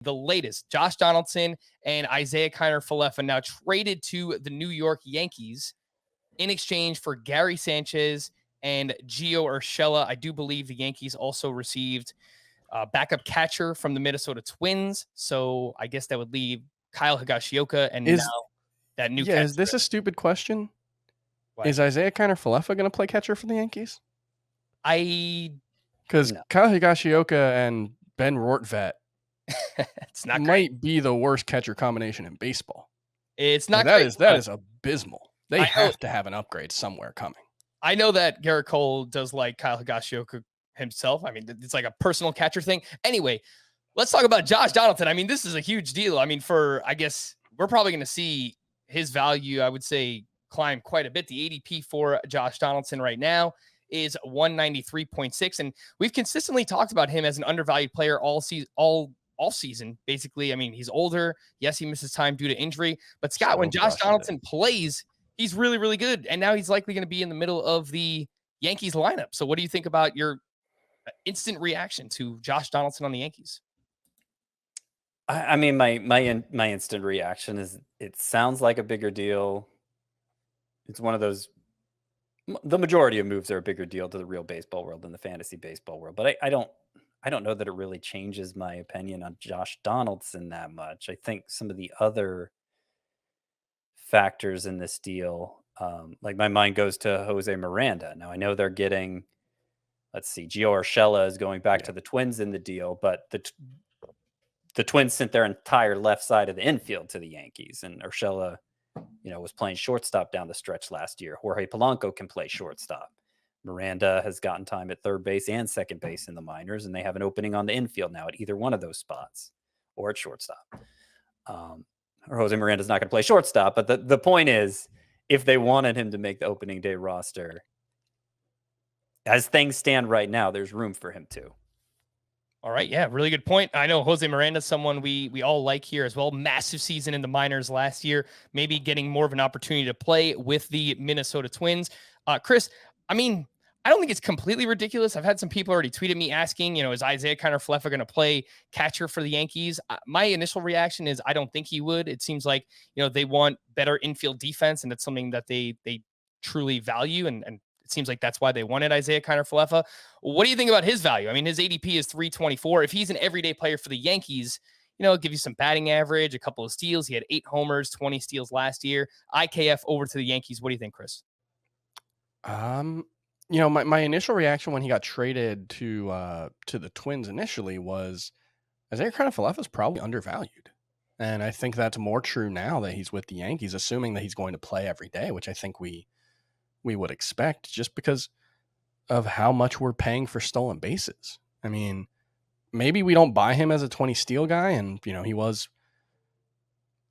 the latest. Josh Donaldson and ISIAH KINER-FALEFA now traded to the New York Yankees in exchange for Gary Sanchez and Gio Urshela. I do believe the Yankees also received backup catcher from the Minnesota Twins. So I guess that would leave Kyle Higashioka and now that new catcher. Is this a stupid question? What? Is ISIAH KINER-FALEFA going to play catcher for the Yankees? Because Kyle Higashioka and Ben Rortvet might be the worst catcher combination in baseball. It's not that is abysmal. They have to have an upgrade somewhere coming. I know that Garrett Cole does like Kyle Higashioka himself. I mean, it's like a personal catcher thing. Anyway, let's talk about Josh Donaldson. I mean, this is a huge deal. I mean, I guess we're probably going to see his value, I would say, climb quite a bit. The ADP for Josh Donaldson right now is 193.6. And we've consistently talked about him as an undervalued player all season, basically. I mean, he's older. Yes, he misses time due to injury. But Scott, when Josh Donaldson plays, he's really, really good. And now he's likely going to be in the middle of the Yankees lineup. So what do you think about your instant reaction to Josh Donaldson on the Yankees? I mean, my instant reaction is it sounds like a bigger deal. It's one of those, the majority of moves are a bigger deal to the real baseball world than the fantasy baseball world. But I don't know that it really changes my opinion on Josh Donaldson that much. I think some of the other factors in this deal, like my mind goes to Jose Miranda. Now I know they're getting, let's see, Gio Urshela is going back to the Twins in the deal, but the Twins sent their entire left side of the infield to the Yankees, and Urshela, was playing shortstop down the stretch last year. Jorge Polanco can play shortstop. Miranda has gotten time at third base and second base in the minors, and they have an opening on the infield now at either one of those spots or at shortstop. Or Jose Miranda's not going to play shortstop, but the point is, if they wanted him to make the opening day roster, as things stand right now, there's room for him too. All right. Yeah, really good point. I know Jose Miranda, someone we all like here as well. Massive season in the minors last year, maybe getting more of an opportunity to play with the Minnesota Twins. Chris, I mean, I don't think it's completely ridiculous. I've had some people already tweeted me asking, is ISIAH KINER-FALEFA going to play catcher for the Yankees? My initial reaction is I don't think he would. It seems like, they want better infield defense, and that's something that they truly value, and it seems like that's why they wanted ISIAH KINER-FALEFA. What do you think about his value? I mean, his ADP is 324. If he's an everyday player for the Yankees, it'll give you some batting average, a couple of steals. He had 8 homers, 20 steals last year. IKF over to the Yankees. What do you think, Chris? My initial reaction when he got traded to the Twins initially was ISIAH KINER-FALEFA is probably undervalued. And I think that's more true now that he's with the Yankees, assuming that he's going to play every day, which I think we would expect just because of how much we're paying for stolen bases. I mean, maybe we don't buy him as a 20 steal guy, and he was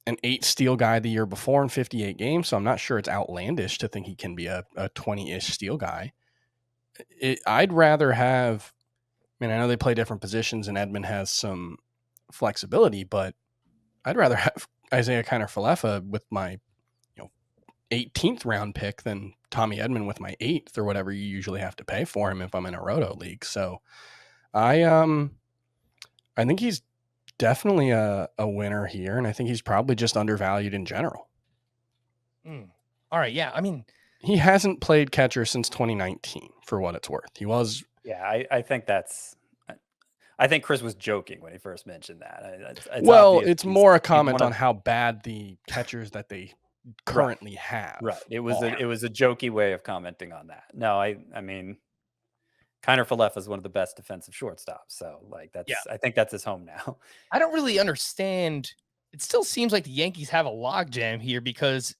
an 8 steal guy the year before in 58 games, so I'm not sure it's outlandish to think he can be a 20-ish steal guy. I'd rather have, I know they play different positions and Edman has some flexibility, but I'd rather have ISIAH KINER-FALEFA with my 18th round pick than Tommy Edman with my 8th or whatever you usually have to pay for him if I'm in a roto league. So I think he's definitely a winner here, and I think he's probably just undervalued in general. All right. Yeah. I mean, he hasn't played catcher since 2019 for what it's worth. He was. Yeah. I think I think Chris was joking when he first mentioned that. It's more a comment on how bad the catchers that they currently have. Right. It was a jokey way of commenting on that. No, I mean, KINER-FALEFA is one of the best defensive shortstops. So I think that's his home now. I don't really understand. It still seems like the Yankees have a logjam here because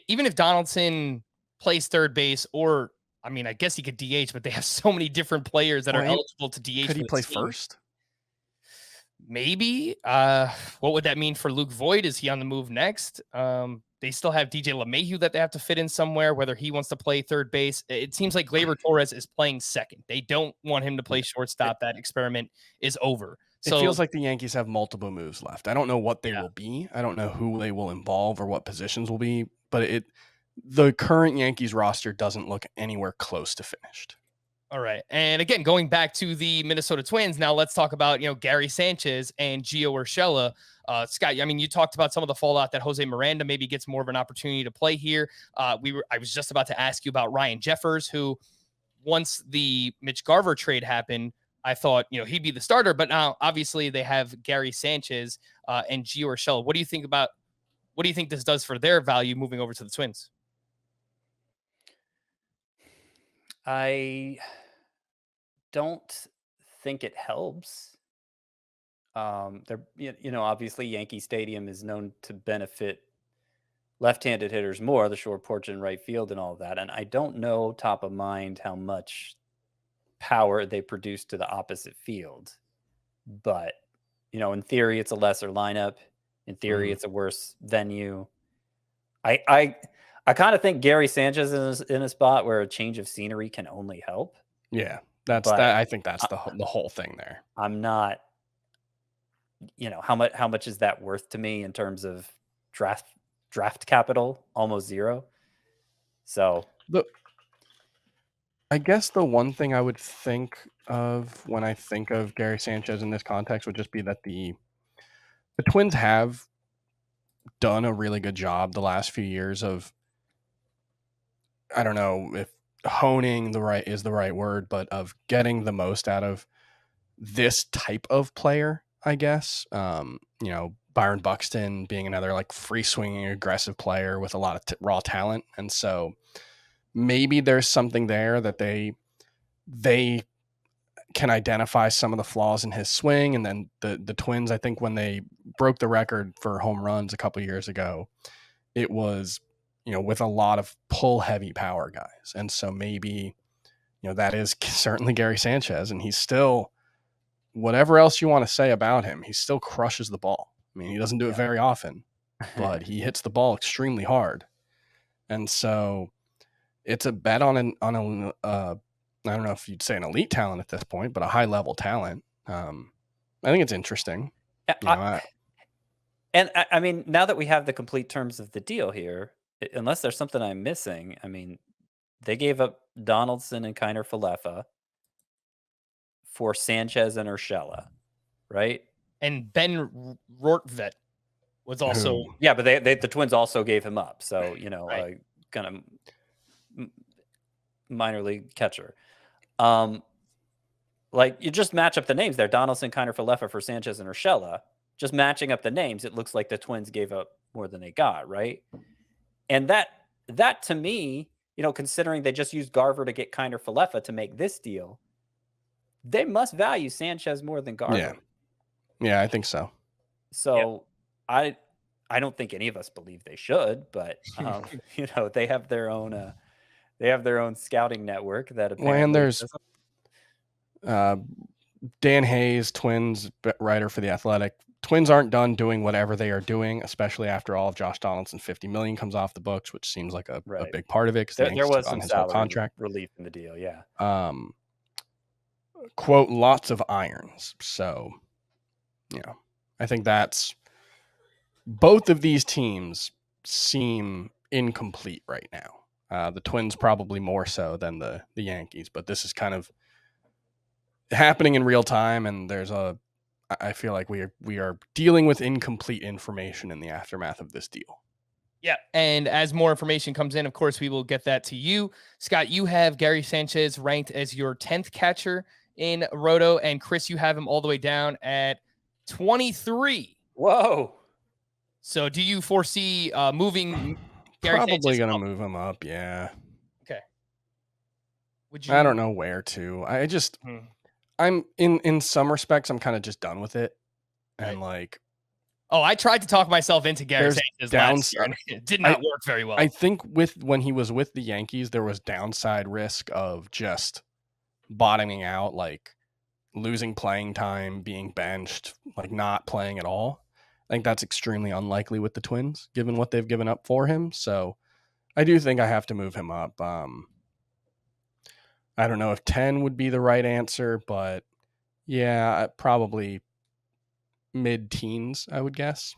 even if Donaldson plays third base, or I guess he could DH, but they have so many different players that are eligible to DH. Could he play first? Maybe. What would that mean for Luke Voigt? Is he on the move next? They still have DJ LeMahieu that they have to fit in somewhere, whether he wants to play third base. It seems like Gleyber Torres is playing second. They don't want him to play shortstop. That experiment is over. So it feels like the Yankees have multiple moves left. I don't know what they will be. I don't know who they will involve or what positions will be, but the current Yankees roster doesn't look anywhere close to finished. All right. And again, going back to the Minnesota Twins, now let's talk about, Gary Sanchez and Gio Urshela. Scott, I mean, you talked about some of the fallout that Jose Miranda maybe gets more of an opportunity to play here. I was just about to ask you about Ryan Jeffers, who once the Mitch Garver trade happened, I thought, he'd be the starter, but now obviously they have Gary Sanchez and Gio Urshela. What do you think this does for their value moving over to the Twins? I don't think it helps. Obviously Yankee Stadium is known to benefit left-handed hitters more, the short porch and right field and all of that. And I don't know top of mind how much power they produce to the opposite field. But, in theory, it's a lesser lineup. In theory, it's a worse venue. I kind of think Gary Sanchez is in a spot where a change of scenery can only help. Yeah, I think that's the whole thing there. I'm not, how much is that worth to me in terms of draft capital? Almost zero. So I guess the one thing I would think of when I think of Gary Sanchez in this context would just be that the Twins have done a really good job the last few years of, I don't know if honing is the right word, but of getting the most out of this type of player, I guess. Byron Buxton being another like free swinging aggressive player with a lot of raw talent. And so maybe there's something there that they can identify some of the flaws in his swing. And then the Twins, I think when they broke the record for home runs a couple years ago, it was, with a lot of pull heavy power guys. And so maybe, that is certainly Gary Sanchez, and he's still, whatever else you want to say about him, he still crushes the ball. I mean, he doesn't do it very often, but he hits the ball extremely hard. And so it's a bet on I don't know if you'd say an elite talent at this point, but a high level talent. I think it's interesting. I mean, now that we have the complete terms of the deal here, unless there's something I'm missing, I mean, they gave up Donaldson and Kiner-Falefa for Sanchez and Urshela, right? And Ben Rortvedt was also but the Twins also gave him up. So right. Kind of minor league catcher. Like you just match up the names there: Donaldson, Kiner-Falefa for Sanchez and Urshela. Just matching up the names, it looks like the Twins gave up more than they got, right? And that to me, considering they just used Garver to get Kiner-Falefa to make this deal, they must value Sanchez more than Garver. Yeah, I think so. So I don't think any of us believe they should, but they have their own scouting network that apparently. And there's Dan Hayes, Twins writer for The Athletic. Twins aren't done doing whatever they are doing, especially after all of Josh Donaldson's $50 million comes off the books, which seems like a big part of it because there was some salary contract relief in the deal. Yeah. Quote, lots of irons. So, I think that's both of these teams seem incomplete right now. The Twins probably more so than the Yankees, but this is kind of happening in real time, and I feel like we are dealing with incomplete information in the aftermath of this deal. Yeah, and as more information comes in, of course, we will get that to you. Scott, you have Gary Sanchez ranked as your 10th catcher in Roto, and Chris, you have him all the way down at 23. Whoa. So do you foresee moving Gary Probably going to move him up, yeah. Okay. I don't know where to. I just... I'm in some respects, I'm kind of just done with it. And I tried to talk myself into Gary Sanchez last year, and it did not work very well. I think when he was with the Yankees, there was downside risk of just bottoming out, like losing playing time, being benched, like not playing at all. I think that's extremely unlikely with the Twins, given what they've given up for him. So I do think I have to move him up. I don't know if 10 would be the right answer, but yeah, probably mid-teens, I would guess.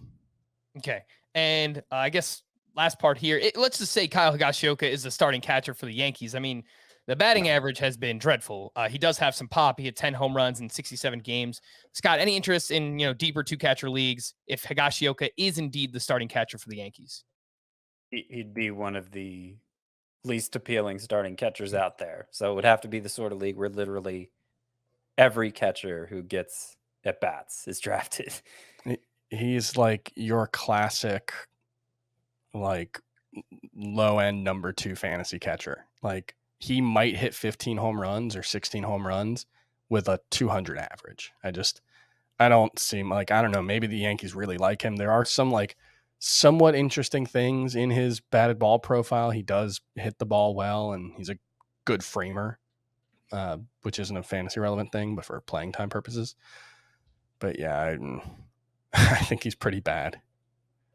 Okay. And I guess last part here, let's just say Kyle Higashioka is the starting catcher for the Yankees. I mean, The batting average has been dreadful. He does have some pop. He had 10 home runs in 67 games. Scott, any interest in deeper two-catcher leagues if Higashioka is indeed the starting catcher for the Yankees? He'd be one of the least appealing starting catchers out there. So it would have to be the sort of league where literally every catcher who gets at bats is drafted. He's like your classic, like low end number 2 fantasy catcher. Like he might hit 15 home runs or 16 home runs with a 200 average. I don't seem like, I don't know, maybe the Yankees really like him. There are some like somewhat interesting things in his batted ball profile. He does hit the ball well, and he's a good framer, which isn't a fantasy relevant thing, but for playing time purposes. But yeah, I think he's pretty bad.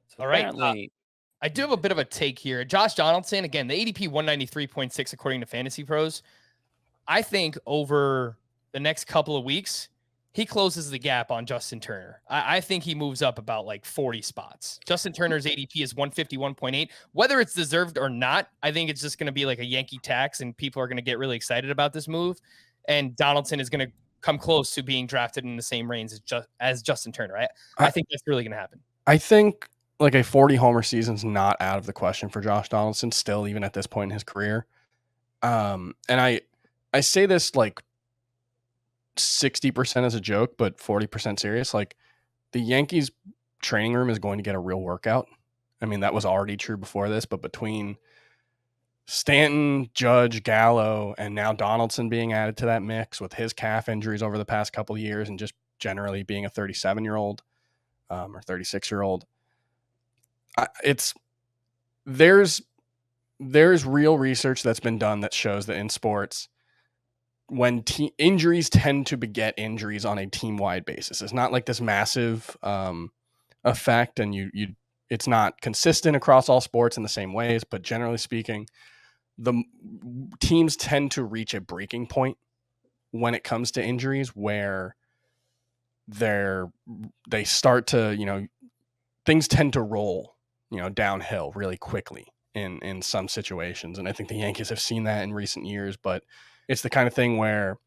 So all right. apparently, I do have a bit of a take here. Josh Donaldson, again, the ADP 193.6 according to Fantasy Pros. I think over the next couple of weeks, he closes the gap on Justin Turner. I think he moves up about like 40 spots. Justin Turner's ADP is 151.8. Whether it's deserved or not, I think it's just going to be like a Yankee tax, and people are going to get really excited about this move. And Donaldson is going to come close to being drafted in the same range as Justin Turner. I think that's really going to happen. I think like a 40 homer season's not out of the question for Josh Donaldson still, even at this point in his career. And I say this like 60% as a joke, but 40% serious. Like the Yankees training room is going to get a real workout. I mean, that was already true before this, but between Stanton, Judge, Gallo, and now Donaldson being added to that mix with his calf injuries over the past couple of years, and just generally being a 37-year-old or 36-year-old, there's real research that's been done that shows that in sports, when injuries tend to beget injuries on a team-wide basis, it's not like this massive effect, and it's not consistent across all sports in the same ways, but generally speaking, the teams tend to reach a breaking point when it comes to injuries where they start to, things tend to roll, downhill really quickly in some situations. And I think the Yankees have seen that in recent years, but it's the kind of thing where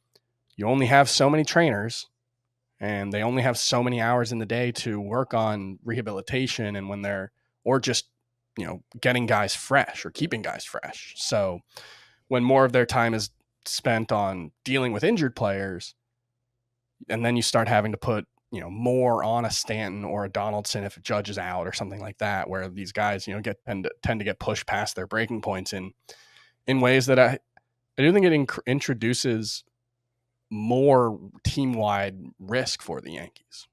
you only have so many trainers and they only have so many hours in the day to work on rehabilitation and or just, getting guys fresh or keeping guys fresh. So when more of their time is spent on dealing with injured players, and then you start having to put, more on a Stanton or a Donaldson if a Judge is out or something like that, where these guys, tend to get pushed past their breaking points in ways that I do think it introduces more team-wide risk for the Yankees.